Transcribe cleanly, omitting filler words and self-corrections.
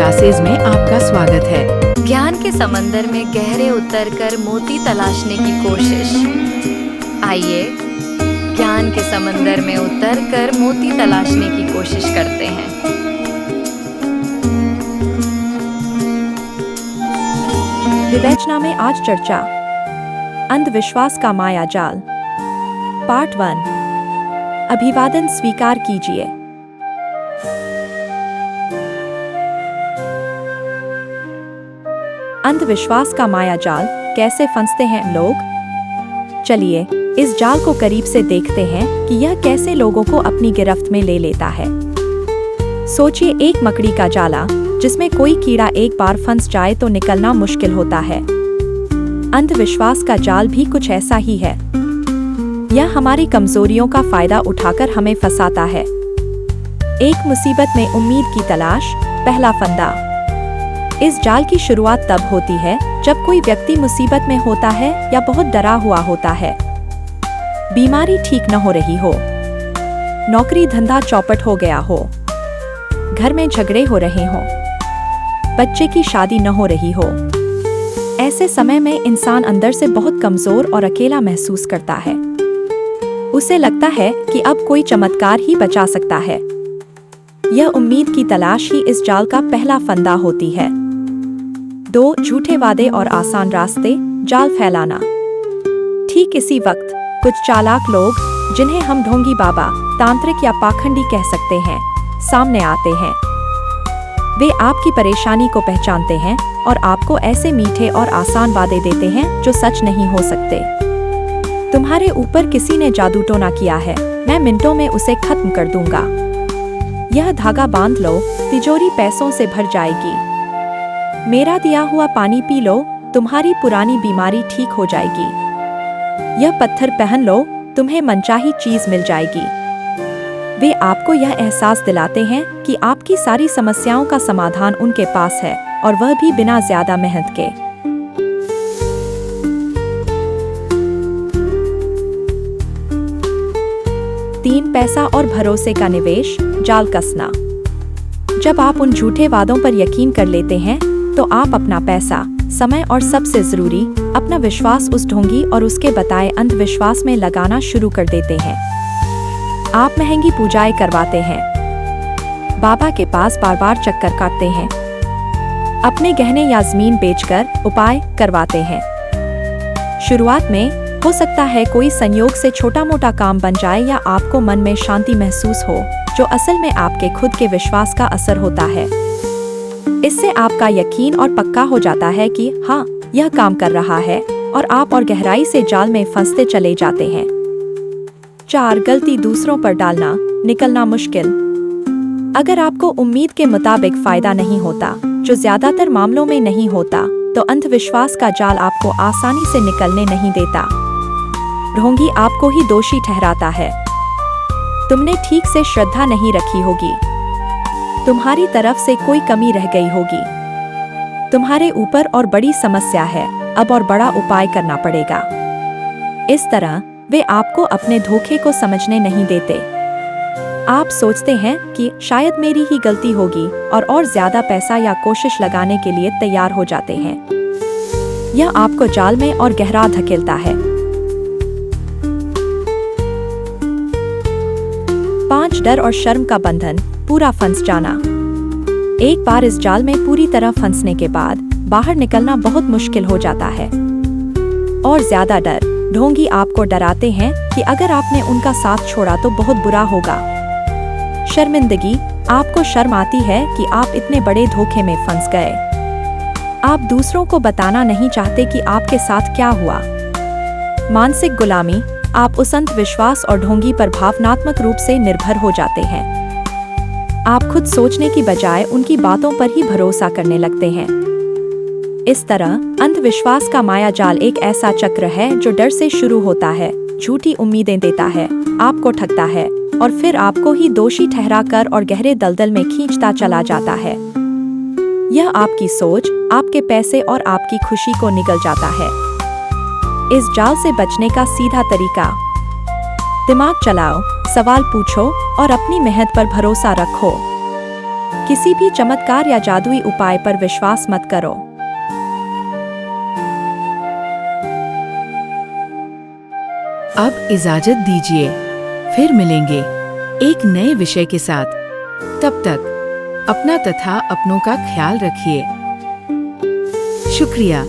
Classes में आपका स्वागत है। ज्ञान के समंदर में गहरे उतरकर मोती तलाशने की कोशिश। आइए ज्ञान के समंदर में उतरकर मोती तलाशने की कोशिश करते हैं। विवेचना में आज चर्चा, अंधविश्वास का माया जाल। पार्ट 1। अभिवादन स्वीकार कीजिए। अंधविश्वास का माया जाल कैसे फंसते हैं लोग? चलिए इस जाल को करीब से देखते हैं कि यह कैसे लोगों को अपनी गिरफ्त में ले लेता है। सोचिए एक मकड़ी का जाला जिसमें कोई कीड़ा एक बार फंस जाए तो निकलना मुश्किल होता है। अंधविश्वास का जाल भी कुछ ऐसा ही है। यह हमारी कमजोरियों का फायदा उठाकर हमें फंसाता है। एक मुसीबत में उम्मीद की तलाश, पहला फंदा। इस जाल की शुरुआत तब होती है जब कोई व्यक्ति मुसीबत में होता है या बहुत डरा हुआ होता है। बीमारी ठीक न हो रही हो, नौकरी धंधा चौपट हो गया हो, घर में झगड़े हो रहे हो, बच्चे की शादी न हो रही हो। ऐसे समय में इंसान अंदर से बहुत कमजोर और अकेला महसूस करता है। उसे लगता है कि अब कोई चमत्कार ही बचा सकता है। यह उम्मीद की तलाश ही इस जाल का पहला फंदा होती है। 2 झूठे वादे और आसान रास्ते, जाल फैलाना। ठीक इसी वक्त कुछ चालाक लोग, जिन्हें हम ढोंगी बाबा, तांत्रिक या पाखंडी कह सकते हैं, सामने आते हैं। वे आपकी परेशानी को पहचानते हैं और आपको ऐसे मीठे और आसान वादे देते हैं जो सच नहीं हो सकते। तुम्हारे ऊपर किसी ने जादू टोना किया है, मैं मिनटों में उसे खत्म कर दूंगा। यह धागा बांध लो, तिजोरी पैसों से भर जाएगी। मेरा दिया हुआ पानी पी लो, तुम्हारी पुरानी बीमारी ठीक हो जाएगी। यह पत्थर पहन लो, तुम्हें मनचाही चीज मिल जाएगी। वे आपको यह एहसास दिलाते हैं कि आपकी सारी समस्याओं का समाधान उनके पास है, और वह भी बिना ज्यादा मेहनत के। तीन पैसा और भरोसे का निवेश, जाल कसना। जब आप उन झूठे वादों पर यकीन कर लेते हैं तो आप अपना पैसा, समय और सबसे जरूरी अपना विश्वास उस ढोंगी और उसके बताए अंधविश्वास में लगाना शुरू कर देते हैं। आप महंगी पूजाएं करवाते हैं, बाबा के पास बार बार चक्कर काटते हैं, अपने गहने या जमीन बेचकर उपाय करवाते हैं। शुरुआत में हो सकता है कोई संयोग से छोटा मोटा काम बन जाए या आपको मन में शांति महसूस हो, जो असल में आपके खुद के विश्वास का असर होता है। इससे आपका यकीन और पक्का हो जाता है कि हाँ, यह काम कर रहा है, और आप और गहराई से जाल में फंसते चले जाते हैं। 4 गलती दूसरों पर डालना, निकलना मुश्किल। अगर आपको उम्मीद के मुताबिक फायदा नहीं होता, जो ज्यादातर मामलों में नहीं होता, तो अंधविश्वास का जाल आपको आसानी से निकलने नहीं देता। ढोंगी आपको ही दोषी ठहराता है। तुमने ठीक से श्रद्धा नहीं रखी होगी, तुम्हारी तरफ से कोई कमी रह गई होगी, तुम्हारे ऊपर और बड़ी समस्या है, अब और बड़ा उपाय करना पड़ेगा। इस तरह वे आपको अपने धोखे को समझने नहीं देते। आप सोचते हैं कि शायद मेरी ही गलती होगी और ज्यादा पैसा या कोशिश लगाने के लिए तैयार हो जाते हैं। यह आपको जाल में और गहरा धकेलता है। 5 डर और शर्म का बंधन, पूरा फंस जाना। एक बार इस जाल में पूरी तरह फंसने के बाद बाहर निकलना बहुत मुश्किल हो जाता है। और ज्यादा डर, ढोंगी आपको डराते हैं कि अगर आपने उनका साथ छोड़ा तो बहुत बुरा होगा। शर्मिंदगी, आपको शर्म आती है कि आप इतने बड़े धोखे में फंस गए। आप दूसरों को बताना नहीं चाहते कि आपके साथ क्या हुआ। मानसिक गुलामी, आप उस अंधविश्वास और ढोंगी पर भावनात्मक रूप से निर्भर हो जाते हैं। आप खुद सोचने की बजाय उनकी बातों पर ही भरोसा करने लगते हैं। इस तरह अंधविश्वास का माया जाल एक ऐसा चक्र है जो डर से शुरू होता है, झूठी उम्मीदें देता है, आपको ठगता है और फिर आपको ही दोषी ठहराकर और गहरे दलदल में खींचता चला जाता है। यह आपकी सोच, आपके पैसे और आपकी खुशी को निगल जाता है। इस जाल से बचने का सीधा तरीका, दिमाग चलाओ, सवाल पूछो और अपनी मेहनत पर भरोसा रखो। किसी भी चमत्कार या जादुई उपाय पर विश्वास मत करो। अब इजाजत दीजिए, फिर मिलेंगे एक नए विषय के साथ। तब तक अपना तथा अपनों का ख्याल रखिए। शुक्रिया।